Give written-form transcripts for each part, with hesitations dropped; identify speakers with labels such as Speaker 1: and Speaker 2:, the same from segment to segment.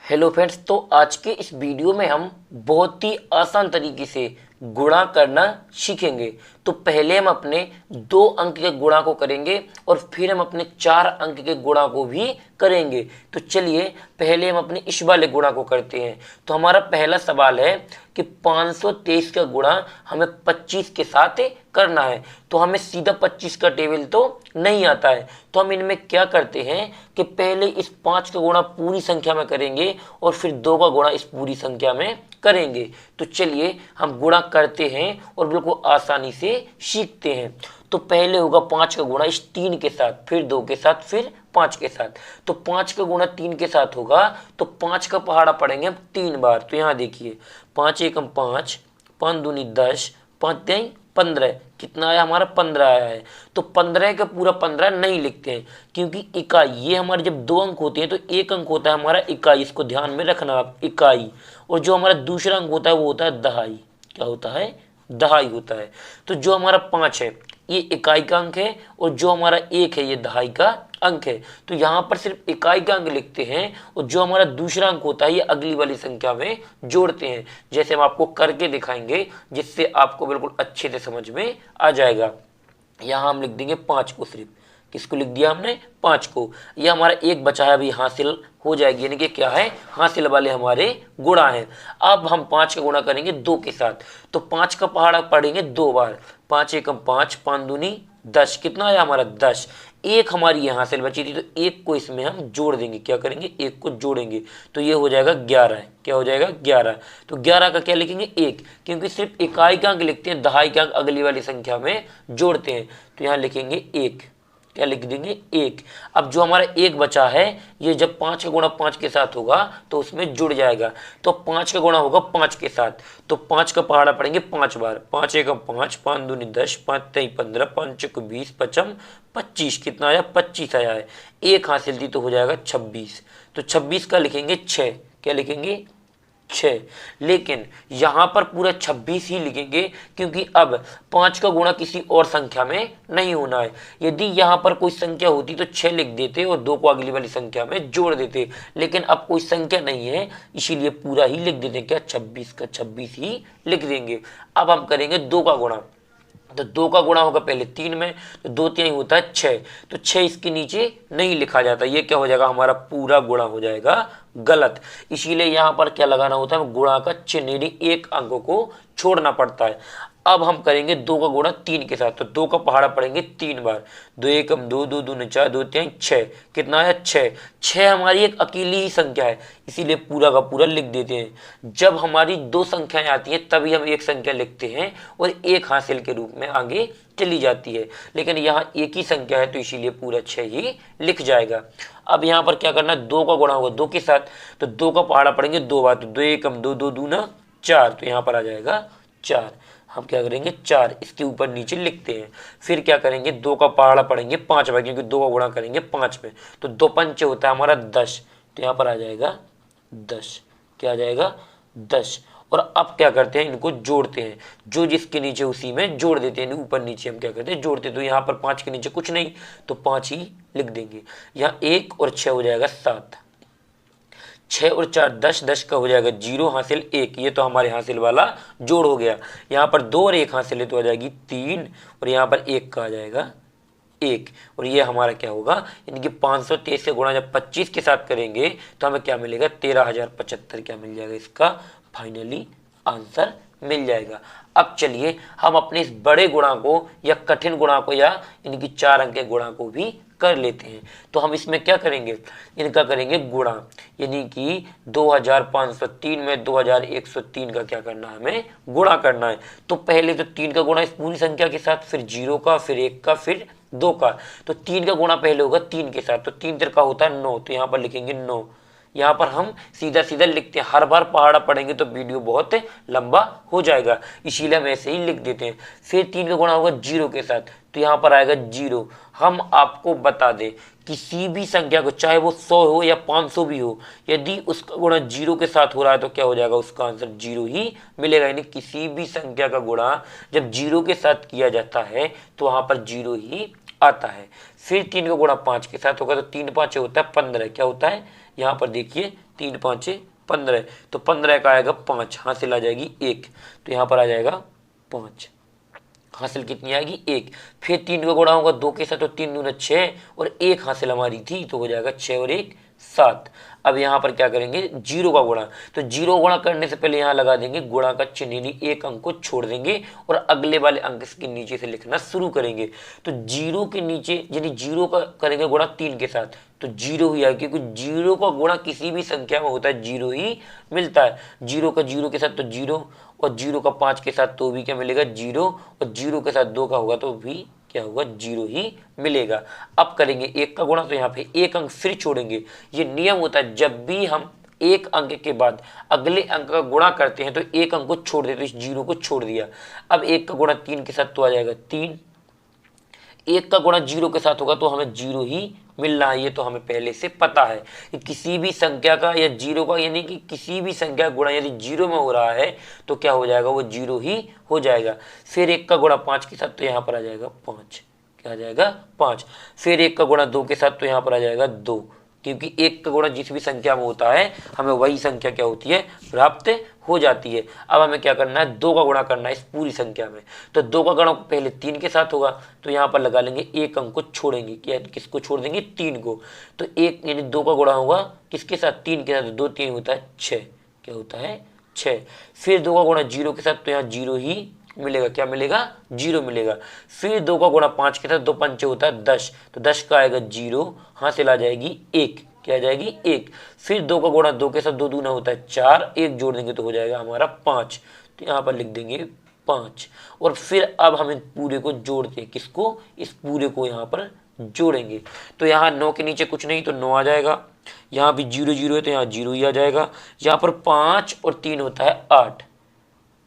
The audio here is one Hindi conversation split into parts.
Speaker 1: हेलो फ्रेंड्स, तो आज के इस वीडियो में हम बहुत ही आसान तरीके से गुणा करना सीखेंगे। तो पहले हम अपने 2 अंक के गुणा को करेंगे और फिर हम अपने 4 अंक के गुणा को भी करेंगे। तो चलिए पहले हम अपने इस वाले गुणा को करते हैं। तो हमारा पहला सवाल है कि 523 का गुणा हमें 25 के साथ करना है। तो हमें सीधा 25 का टेबल तो नहीं आता है, तो हम इनमें क्या करते हैं कि पहले इस 5 का गुणा पूरी संख्या में करेंगे और फिर 2 का गुणा इस पूरी संख्या में करेंगे। तो चलिए हम गुणा करते हैं और बिल्कुल आसानी से सीखते हैं। तो पहले होगा 5 का गुणा इस 3 के साथ, फिर 2 के साथ, फिर 5 के साथ। तो 5 का गुणा 3 के साथ होगा तो 5 का पहाड़ा पढ़ेंगे हम 3 बार। तो यहाँ देखिए 5 एकम 5, 5 दूनी 10, 5 तिहाई 15। कितना आया हमारा? 15 आया है। तो 15 का पूरा 15 नहीं लिखते हैं क्योंकि इकाई, ये हमारे जब 2 अंक होते हैं तो 1 अंक होता है हमारा इकाई। इसको ध्यान में रखना आप, इकाई। और जो हमारा दूसरा अंक होता है वो होता है दहाई। क्या होता है? दहाई होता है। तो जो हमारा 5 है ये इकाई का अंक है और जो हमारा 1 है ये दहाई का अंक है। तो यहाँ पर सिर्फ इकाई का अंक लिखते हैं और जो हमारा दूसरा अंक होता है ये अगली वाली संख्या में जोड़ते हैं, जैसे हम आपको करके दिखाएंगे, जिससे आपको बिल्कुल अच्छे से समझ में आ जाएगा। यहाँ हम लिख देंगे 5 को, सिर्फ किसको लिख दिया हमने? 5 को। यह हमारा 1 बचा है, अभी हासिल हो जाएगी, यानी कि क्या है? हासिल वाले हमारे गुणा हैं। अब हम 5 का गुणा करेंगे 2 के साथ। तो 5 का पहाड़ा पढ़ेंगे 2 बार। 5 एकम 5, 5 दूनी 10। कितना आया हमारा? 10। 1 हमारी यहाँ हासिल बची थी तो 1 को इसमें हम जोड़ देंगे। क्या करेंगे? 1 को जोड़ेंगे तो ये हो जाएगा 11। क्या हो जाएगा? 11। तो 11 का क्या लिखेंगे? 1, क्योंकि सिर्फ इकाई का अंक लिखते हैं, दहाई का अंक अगली वाली संख्या में जोड़ते हैं। तो यहाँ लिखेंगे 1। क्या लिख देंगे? 1। अब जो हमारा 1 बचा है ये जब 5 का गुणा 5 के साथ होगा तो उसमें जुड़ जाएगा। तो 5 का गुणा होगा 5 के साथ। तो 5 का पहाड़ा पढ़ेंगे 5 बार। 5 एकम 5, 5 दूनी 10, 5 तिहाई 15, 5 चौको 20, 5 25। कितना आया? 25 आया है। 1 हासिल थी तो हो जाएगा 26। तो 26 का लिखेंगे 6। क्या लिखेंगे? 6। लेकिन यहां पर पूरा 26 ही लिखेंगे क्योंकि अब 5 का गुणा किसी और संख्या में नहीं होना है। यदि यहां पर कोई संख्या होती तो 6 लिख देते और 2 को अगली वाली संख्या में जोड़ देते, लेकिन अब कोई संख्या नहीं है इसीलिए पूरा ही लिख देते। क्या? 26 का 26 ही लिख देंगे। अब हम करेंगे 2 का गुणा। तो 2 का गुणा होगा पहले 3 में, तो 2 तिहाई होता है 6। तो 6 इसके नीचे नहीं लिखा जाता। ये क्या हो जाएगा? हमारा पूरा गुणा हो जाएगा गलत। इसीलिए यहां पर क्या लगाना होता है? गुणा का चिन्ह, यानी 1 अंक को छोड़ना पड़ता है। अब हम करेंगे 2 का गुणा 3 के साथ। तो 2 का पहाड़ा पढ़ेंगे 3 बार। 2 एकम 2, 2 दूनी 4, 2 तिहाई 6। कितना आया? 6। 6 हमारी एक अकेली ही संख्या है इसीलिए पूरा का पूरा लिख देते हैं। जब हमारी 2 संख्याएं आती हैं तभी हम एक संख्या लिखते हैं और 1 हासिल के रूप में आगे चली जाती है, लेकिन यहाँ एक ही संख्या है तो इसीलिए पूरा 6 ही लिख जाएगा। अब यहाँ पर क्या करना है? 2 का गुणा होगा 2 के साथ। तो 2 का पहाड़ा पढ़ेंगे 2 बार। तो 2 एकम 2, 2 दूना 4। तो यहाँ पर आ जाएगा 4। हम क्या करेंगे? 4 इसके ऊपर नीचे लिखते हैं। फिर क्या करेंगे? 2 का पहाड़ा पढ़ेंगे 5 बार, क्योंकि 2 का गुणा करेंगे 5 में। तो 2 पंचे होता है हमारा 10। तो यहाँ पर आ जाएगा 10। क्या आ जाएगा? 10। और अब क्या करते हैं? इनको जोड़ते हैं, जो जिसके नीचे उसी में जोड़ देते हैं। ऊपर नीचे हम क्या करते हैं? जोड़ते हैं। तो यहाँ पर 5 के नीचे कुछ नहीं तो 5 ही लिख देंगे। यहाँ 1 और 6 हो जाएगा 7। 6 और 4 10, 10 का हो जाएगा 0 हासिल 1। ये तो हमारे हासिल वाला जोड़ हो गया। यहाँ पर 2 और 1 हासिल है तो आ जाएगी 3 और यहाँ पर 1 का आ जाएगा 1। और ये हमारा क्या होगा? यानी कि 523 से गुणा जब 25 के साथ करेंगे तो हमें क्या मिलेगा? 13,075 क्या मिल जाएगा? इसका फाइनली आंसर मिल जाएगा। अब चलिए हम अपने इस बड़े गुणा को या कठिन गुणा को या इनकी 4 अंक के गुणा को भी कर लेते हैं। तो हम इसमें क्या करेंगे? इनका करेंगे गुणा, यानी कि 2503 में 2103 का क्या करना है? हमें गुणा करना है। तो पहले तो 3 का गुणा इस पूरी संख्या के साथ, फिर 0 का, फिर 1 का, फिर 2 का। तो 3 का गुणा पहले होगा 3 के साथ। तो 3 तिरका होता है 9। तो यहाँ पर लिखेंगे 9। यहाँ पर हम सीधा सीधा लिखते हैं, हर बार पहाड़ा पढ़ेंगे तो वीडियो बहुत लंबा हो जाएगा, इसीलिए हम ऐसे ही लिख देते हैं। फिर 3 का गुणा होगा 0 के साथ। तो यहाँ पर आएगा 0। हम आपको बता दें किसी भी संख्या को, चाहे वो 100 हो या 500 भी हो, यदि उसका गुणा 0 के साथ हो रहा है तो क्या हो जाएगा? उसका आंसर 0 ही मिलेगा। यानी किसी भी संख्या का गुणा जब 0 के साथ किया जाता है तो वहां पर 0 ही आता है। फिर 3 का गुणा 5 के साथ होगा तो 3 5 होता है 15। क्या होता है? यहाँ पर देखिए 3 5 15, तो 15 का आएगा 5, हासिल आ जाएगी 1, तो यहाँ पर आ जाएगा 5, हासिल कितनी आएगी 1। फिर 3 का गुणा होगा 2 के साथ, तो 3 दूना 6 और 1 हासिल हमारी थी, तो हो जाएगा 6 और 1 7। अब यहाँ पर क्या करेंगे, 0 का गुणा, तो 0 गुणा करने से पहले यहाँ लगा देंगे गुणा का चिन्ह, यानी एक अंक को छोड़ देंगे और अगले वाले अंक के नीचे से लिखना शुरू करेंगे। तो 0 के नीचे यानी 0 का करेंगे गुणा 3 के साथ, तो 0 ही आएगा, क्योंकि 0 का गुणा किसी भी संख्या में होता है 0 ही मिलता है। 0 का 0 के साथ तो 0, और 0 का 5 के साथ तो भी क्या मिलेगा 0, और 0 के साथ 2 का होगा तो भी क्या होगा 0 ही मिलेगा। अब करेंगे 1 का गुणा, तो यहाँ पे एक अंक फिर छोड़ेंगे। ये नियम होता है, जब भी हम एक अंक के बाद अगले अंक का गुणा करते हैं तो एक अंक को छोड़ देते, इस 0 को छोड़ दिया। अब 1 का गुणा 3 के साथ तो आ जाएगा 3, 1 का गुणा 0 के साथ होगा तो हमें 0 ही मिलना है। ये तो हमें पहले से पता है कि किसी भी संख्या का या 0 का, यानी कि किसी भी संख्या गुणा यदि 0 में हो रहा है तो क्या हो जाएगा, वो 0 ही हो जाएगा। फिर 1 का गुणा 5 के साथ, तो यहाँ पर आ जाएगा 5, क्या आ जाएगा 5। फिर 1 का गुणा 2 के साथ, तो यहाँ पर आ जाएगा 2, क्योंकि 1 का गुणा जिस भी संख्या में होता है हमें वही संख्या क्या होती है, प्राप्त हो जाती है। अब हमें क्या करना है, 2 का गुणा करना है इस पूरी संख्या में। तो 2 का गुणा पहले 3 के साथ होगा, तो यहाँ पर लगा लेंगे एक अंक को छोड़ेंगे, क्या किसको छोड़ देंगे 3 को। तो 1 यानी 2 का गुणा होगा किसके साथ, 3 के साथ, 2 3 होता है 6, क्या होता है 6। फिर 2 का गुणा 0 के साथ, तो यहाँ 0 ही मिलेगा, क्या मिलेगा 0 मिलेगा। फिर 2 का गुणा 5 के साथ, 2 5 होता है 10, तो 10 का आएगा 0, हासिल आ जाएगी 1, क्या आ जाएगी 1। फिर 2 का गुणा 2 के साथ, 2 दूना होता है 4, 1 जोड़ देंगे तो हो जाएगा हमारा 5, तो यहाँ पर लिख देंगे 5। और फिर अब हम इन पूरे को जोड़ते हैं, किसको, इस पूरे को यहाँ पर जोड़ेंगे। तो यहाँ 9 के नीचे कुछ नहीं तो 9 आ जाएगा, यहाँ भी 0 0 है तो यहाँ 0 ही आ जाएगा। यहाँ पर 5 और 3 होता है 8,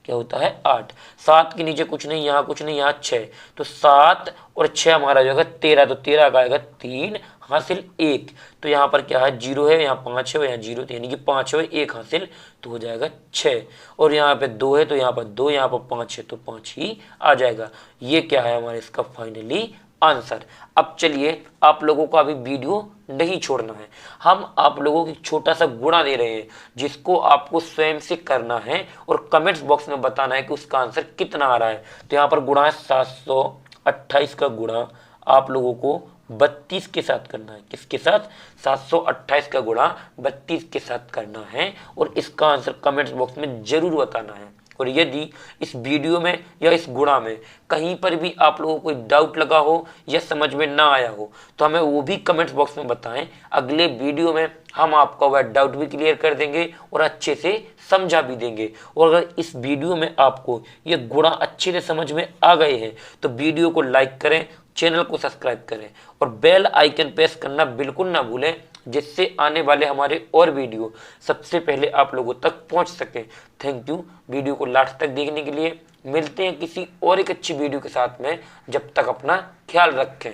Speaker 1: क्या होता है 8। 7 के नीचे कुछ नहीं, यहाँ कुछ नहीं, यहाँ 6, तो 7 और 6 हमारा जो है 13, तो 13 का आएगा 3, हासिल 1। तो यहाँ पर क्या है 0 है, यहाँ 5 है और यहाँ 0, यानी कि 5 है 1 हासिल, तो हो जाएगा 6। और यहाँ पे 2 है तो यहाँ पर 2, यहाँ पर 5 है तो 5 ही आ जाएगा। ये क्या है हमारे इसका फाइनली आंसर। अब चलिए, आप लोगों को अभी वीडियो नहीं छोड़ना है, हम आप लोगों को छोटा सा गुणा दे रहे हैं जिसको आपको स्वयं से करना है और कमेंट्स बॉक्स में बताना है कि उसका आंसर कितना आ रहा है। तो यहाँ पर गुणा है 728 का गुणा आप लोगों को 32 के साथ करना है। किसके साथ, 728 का गुणा 32 के साथ करना है और इसका आंसर कमेंट्स बॉक्स में जरूर बताना है। और यदि इस वीडियो में या इस गुणा में कहीं पर भी आप लोगों को कोई डाउट लगा हो या समझ में ना आया हो तो हमें वो भी कमेंट्स बॉक्स में बताएं। अगले वीडियो में हम आपका वह डाउट भी क्लियर कर देंगे और अच्छे से समझा भी देंगे। और अगर इस वीडियो में आपको ये गुणा अच्छे से समझ में आ गए हैं तो वीडियो को लाइक करें, चैनल को सब्सक्राइब करें और बेल आइकन प्रेस करना बिल्कुल ना भूलें, जिससे आने वाले हमारे और वीडियो सबसे पहले आप लोगों तक पहुंच सकें। थैंक यू वीडियो को लास्ट तक देखने के लिए। मिलते हैं किसी और एक अच्छी वीडियो के साथ में, जब तक अपना ख्याल रखें।